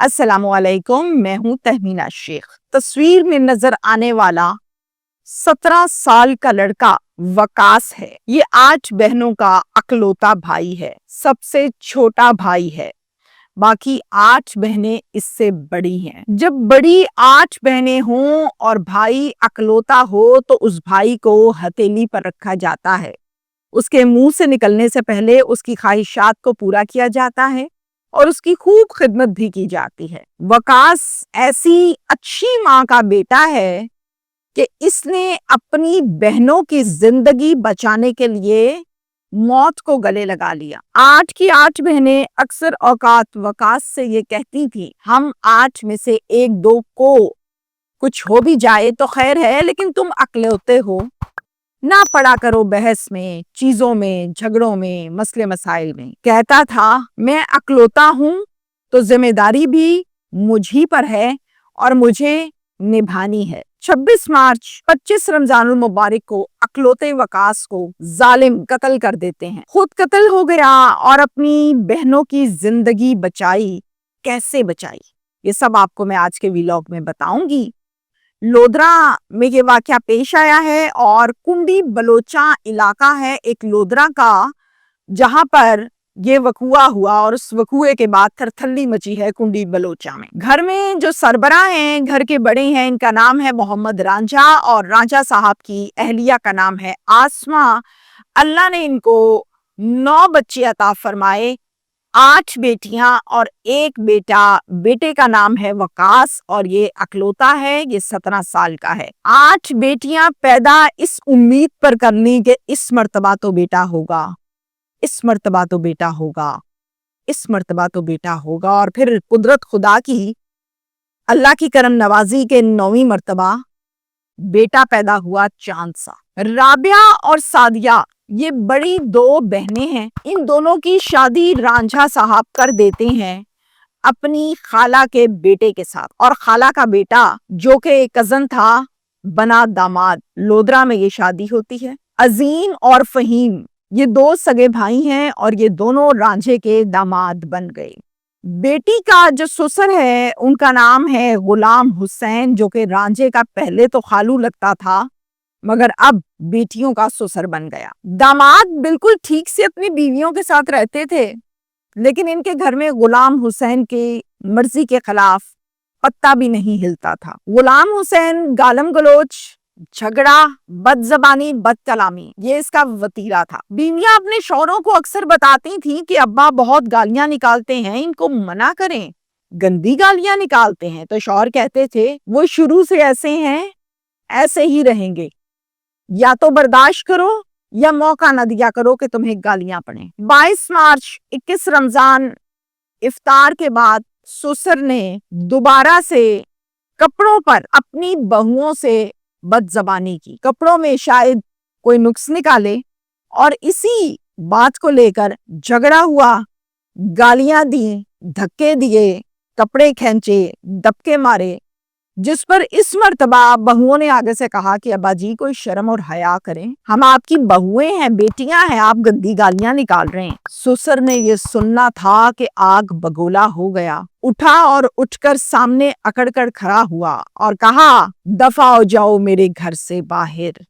अस्सलाम वालेकुम। मैं हूँ तहमीना शेख। तस्वीर में नजर आने वाला 17 साल का लड़का वकास है। ये 8 बहनों का अकलौता भाई है, सबसे छोटा भाई है। बाकी 8 बहनें इससे बड़ी हैं। जब बड़ी 8 बहनें हों और भाई अकलौता हो तो उस भाई को हथेली पर रखा जाता है। उसके मुंह से निकलने से पहले उसकी ख्वाहिशात को पूरा किया जाता है और उसकी खूब खिदमत भी की जाती है। वकास ऐसी अच्छी माँ का बेटा है कि इसने अपनी बहनों की जिंदगी बचाने के लिए मौत को गले लगा लिया। 8 की 8 बहनें अक्सर औकात वकास से ये कहती थी, हम 8 में से 1-2 को कुछ हो भी जाए तो खैर है, लेकिन तुम अकलौते हो, ना पड़ा करो बहस में, चीजों में, झगड़ों में, मसले मसाइल में। कहता था, मैं अकलौता हूं तो जिम्मेदारी भी मुझी पर है और मुझे निभानी है। 26 मार्च 25 रमजानुल मुबारक को अकलौते वकास को जालिम कत्ल कर देते हैं। खुद कत्ल हो गया और अपनी बहनों की जिंदगी बचाई। कैसे बचाई, ये सब आपको मैं आज के व्लॉग में बताऊंगी। लोधरा में ये वाकया पेश आया है और कुंडी बलोचा इलाका है एक लोधरा का, जहां पर ये वकुआ हुआ और उस वकुए के बाद थरथल्ली मची है कुंडी बलोचा में। घर में जो सरबरा हैं, घर के बड़े हैं, इनका नाम है मोहम्मद रांझा और रांझा साहब की अहलिया का नाम है आसमा। अल्लाह ने इनको 9 बच्चे अता फरमाए, 8 बेटियां और 1 बेटा। बेटे का नाम है वकास और ये अकलौता है, ये 17 साल का है। 8 बेटियां पैदा इस उम्मीद पर करनी कि इस मर्तबा तो बेटा होगा, इस मर्तबा तो बेटा होगा, इस मर्तबा तो बेटा होगा, और फिर कुदरत खुदा की, अल्लाह की करम नवाजी के 9वीं मर्तबा बेटा पैदा हुआ चांद सा। राबिया और सादिया ये बड़ी 2 बहनें हैं। इन दोनों की शादी रांझा साहब कर देते हैं अपनी खाला के बेटे के साथ, और खाला का बेटा जो कि कजन था बना दामाद। लोधरा में ये शादी होती है। अजीम और फहीम ये 2 सगे भाई हैं और ये दोनों रांझे के दामाद बन गए। बेटी का जो ससुर है उनका नाम है गुलाम हुसैन, जो कि रांझे का पहले तो खालू लगता था मगर अब बेटियों का ससुर बन गया। दामाद बिल्कुल ठीक से अपनी बीवियों के साथ रहते थे, लेकिन इनके घर में गुलाम हुसैन की मर्जी के खिलाफ पत्ता भी नहीं हिलता था। गुलाम हुसैन गालम गलोच, झगड़ा, बदजबानी, बदकलामी, ये इसका वतीरा था। बीवियां अपने शौहरों को अक्सर बताती थीं कि अब्बा बहुत गालियां निकालते हैं, इनको मना करें, गंदी गालियां निकालते हैं। तो शौहर कहते थे, वो शुरू से ऐसे हैं, ऐसे ही रहेंगे, या तो बर्दाश्त करो या मौका न दिया करो कि तुम्हें गालियां पड़े। 22 मार्च 21 रमजान इफ्तार के बाद ससुर ने दोबारा से कपड़ों पर अपनी बहुओं से बदजबानी की। कपड़ों में शायद कोई नुक्स निकाले और इसी बात को लेकर झगड़ा हुआ, गालियां दी, धक्के दिए, कपड़े खींचे, दबके मारे, जिस पर इस मर्तबा बहुओं ने आगे से कहा कि अब्बा जी कोई शर्म और हया करें, हम आपकी बहुएं हैं, बेटियां हैं, आप गंदी गालियां निकाल रहे हैं। ससुर ने ये सुनना था कि आग बगोला हो गया। उठा और उठकर सामने अकड़कर खड़ा हुआ और कहा, दफा हो जाओ मेरे घर से बाहर,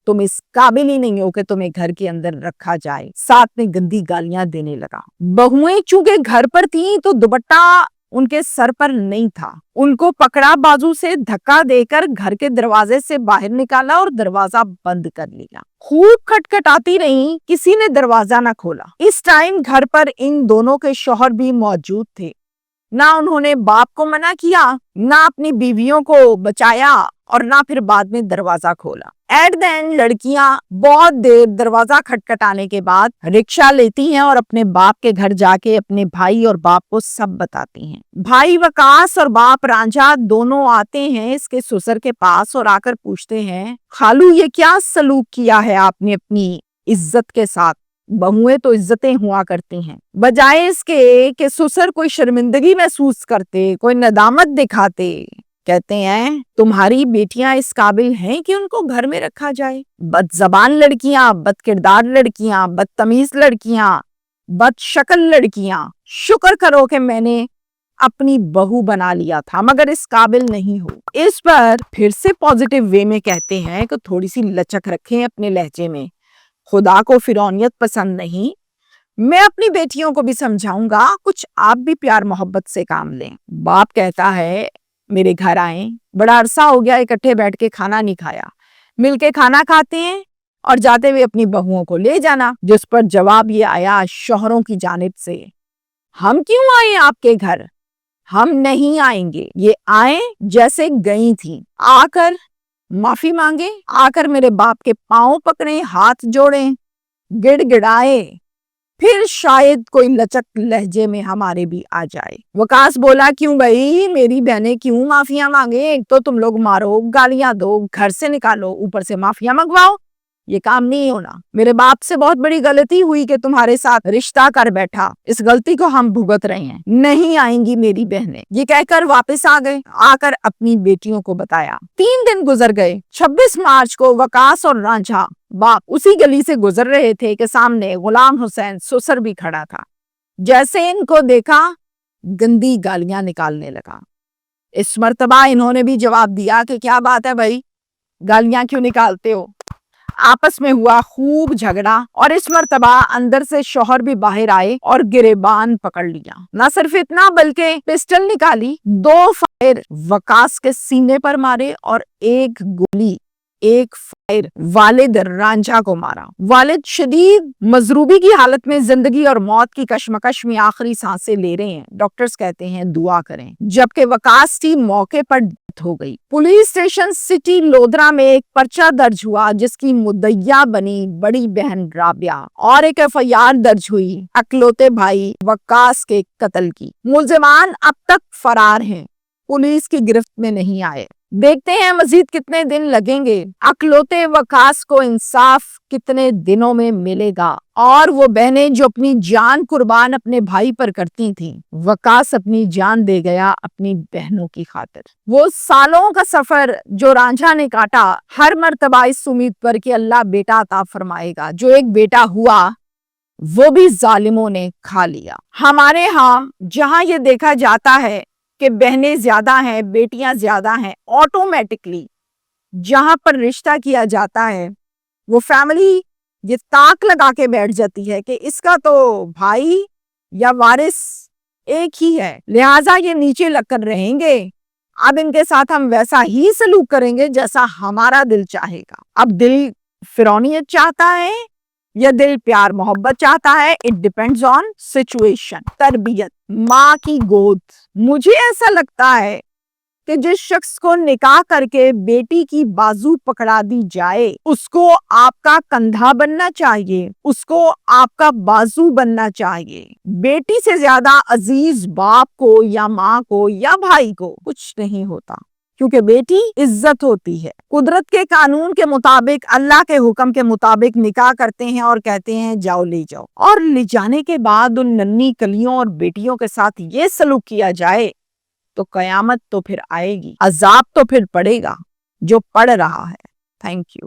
तुम इस काबिल ही नहीं हो कि तुम्हें घर के अंदर रखा जाए। साथ में गंदी गालियां देने लगा। बहुएं चूंकि घर पर थीं तो दुपट्टा उनके सर पर नहीं था। उनको पकड़ा, बाजू से धक्का देकर घर के दरवाजे से बाहर निकाला और दरवाजा बंद कर लिया। खूब खटखटाती रही, किसी ने दरवाजा ना खोला। इस टाइम घर पर इन दोनों के शौहर भी मौजूद थे। ना उन्होंने बाप को मना किया, ना अपनी बीवियों को बचाया और ना फिर बाद में दरवाजा खोला। एट द एंड लड़कियां बहुत देर दरवाजा खटखटाने के बाद रिक्शा लेती हैं और अपने बाप के घर जाके अपने भाई और बाप को सब बताती हैं। भाई वकास और बाप रांझा दोनों आते हैं इसके ससुर के पास और आकर पूछते हैं, खालू ये क्या सलूक किया है आपने अपनी इज्जत के साथ? बहुएं तो इज्जतें हुआ करती हैं। बजाय इसके कि ससुर कोई शर्मिंदगी महसूस करते, कोई नदामत दिखाते, कहते हैं तुम्हारी बेटियां इस काबिल हैं कि उनको घर में रखा जाए। बदजबान लड़कियां, बदकिरदार लड़कियां, बदतमीज लड़कियां, बदशक्ल लड़कियां, शुक्र करो कि मैंने اپنی بہو بنا لیا تھا مگر اس قابل نہیں ہو۔ اس پر پھر سے پازیٹیو وے میں کہتے ہیں کہ تھوڑی سی لچک رکھیں اپنے لہجے میں، خدا کو فرعونیت پسند نہیں۔ میں اپنی بیٹیوں کو بھی سمجھاؤں گا، کچھ آپ بھی پیار محبت سے کام لیں۔ باپ کہتا ہے میرے گھر آئیں، بڑا عرصہ ہو گیا اکٹھے بیٹھ کے کھانا نہیں کھایا، مل کے کھانا کھاتے ہیں اور جاتے ہوئے اپنی بہوؤں کو لے جانا۔ جس پر جواب یہ آیا شوہروں کی جانب سے، ہم کیوں آئیں آپ کے گھر، ہم نہیں آئیں گے، یہ آئیں جیسے گئی تھیں، آ کر معافی مانگیں، آ کر میرے باپ کے پاؤں پکڑیں، ہاتھ جوڑیں، گڑ گڑائے، پھر شاید کوئی لچک لہجے میں ہمارے بھی آ جائے۔ وقاص بولا کیوں بھائی، میری بہنیں کیوں معافیاں مانگیں، ایک تو تم لوگ مارو، گالیاں دو، گھر سے نکالو، اوپر سے معافیاں منگواؤ، یہ کام نہیں ہونا۔ میرے باپ سے بہت بڑی غلطی ہوئی کہ تمہارے ساتھ رشتہ کر بیٹھا، اس غلطی کو ہم بھگت رہے ہیں، نہیں آئیں گی میری بہنیں، یہ کہہ کر واپس آ گئے۔ آ کر اپنی بیٹیوں کو بتایا۔ 3 دن گزر گئے۔ 26 مارچ کو وقاص اور رانجھا باپ اسی گلی سے گزر رہے تھے کہ سامنے غلام حسین سسر بھی کھڑا تھا۔ جیسے ان کو دیکھا گندی گالیاں نکالنے لگا۔ اس مرتبہ انہوں نے بھی جواب دیا کہ کیا بات ہے بھائی، گالیاں کیوں نکالتے ہو؟ آپس میں ہوا خوب جھگڑا اور اس مرتبہ اندر سے شوہر بھی باہر آئے اور گریبان پکڑ لیا۔ نہ صرف اتنا بلکہ پسٹل نکالی، 2 فائر وقاص کے سینے پر مارے اور ایک گولی، ایک فائر والد رانجھا کو مارا۔ والد شدید مضروبی کی حالت میں زندگی اور موت کی کشمکش میں آخری سانسیں لے رہے ہیں۔ ڈاکٹرز کہتے ہیں دعا کریں، جبکہ وقاص کی موقع پر ڈیتھ ہو گئی۔ پولیس اسٹیشن سٹی لودھرا میں ایک پرچہ درج ہوا جس کی مدعیہ بنی بڑی بہن رابعہ، اور ایک FIR درج ہوئی اکلوتے بھائی وقاص کے قتل کی۔ ملزمان اب تک فرار ہیں، پولیس کی گرفت میں نہیں آئے۔ دیکھتے ہیں مزید کتنے دن لگیں گے، اکلوتے وقاص کو انصاف کتنے دنوں میں ملے گا، اور وہ بہنیں جو اپنی جان قربان اپنے بھائی پر کرتی تھیں، وقاص اپنی جان دے گیا اپنی بہنوں کی خاطر۔ وہ سالوں کا سفر جو رانجھا نے کاٹا، ہر مرتبہ اس امید پر کہ اللہ بیٹا عطا فرمائے گا، جو ایک بیٹا ہوا وہ بھی ظالموں نے کھا لیا۔ ہمارے ہاں جہاں یہ دیکھا جاتا ہے کہ بہنیں زیادہ ہیں، بیٹیاں زیادہ ہیں، آٹومیٹکلی جہاں پر رشتہ کیا جاتا ہے وہ فیملی یہ تاک لگا کے بیٹھ جاتی ہے کہ اس کا تو بھائی یا وارث ایک ہی ہے، لہٰذا یہ نیچے لگ کر رہیں گے، اب ان کے ساتھ ہم ویسا ہی سلوک کریں گے جیسا ہمارا دل چاہے گا۔ اب دل فرعونیت چاہتا ہے یا دل پیار محبت چاہتا ہے، اٹ ڈیپینڈز آن سچویشن۔ تربیت، ماں کی گود۔ مجھے ایسا لگتا ہے کہ جس شخص کو نکاح کر کے بیٹی کی بازو پکڑا دی جائے، اس کو آپ کا کندھا بننا چاہیے، اس کو آپ کا بازو بننا چاہیے۔ بیٹی سے زیادہ عزیز باپ کو یا ماں کو یا بھائی کو کچھ نہیں ہوتا، کیونکہ بیٹی عزت ہوتی ہے۔ قدرت کے قانون کے مطابق، اللہ کے حکم کے مطابق نکاح کرتے ہیں اور کہتے ہیں جاؤ لے جاؤ، اور لے جانے کے بعد ان ننھی کلیوں اور بیٹیوں کے ساتھ یہ سلوک کیا جائے تو قیامت تو پھر آئے گی، عذاب تو پھر پڑے گا جو پڑ رہا ہے۔ Thank you.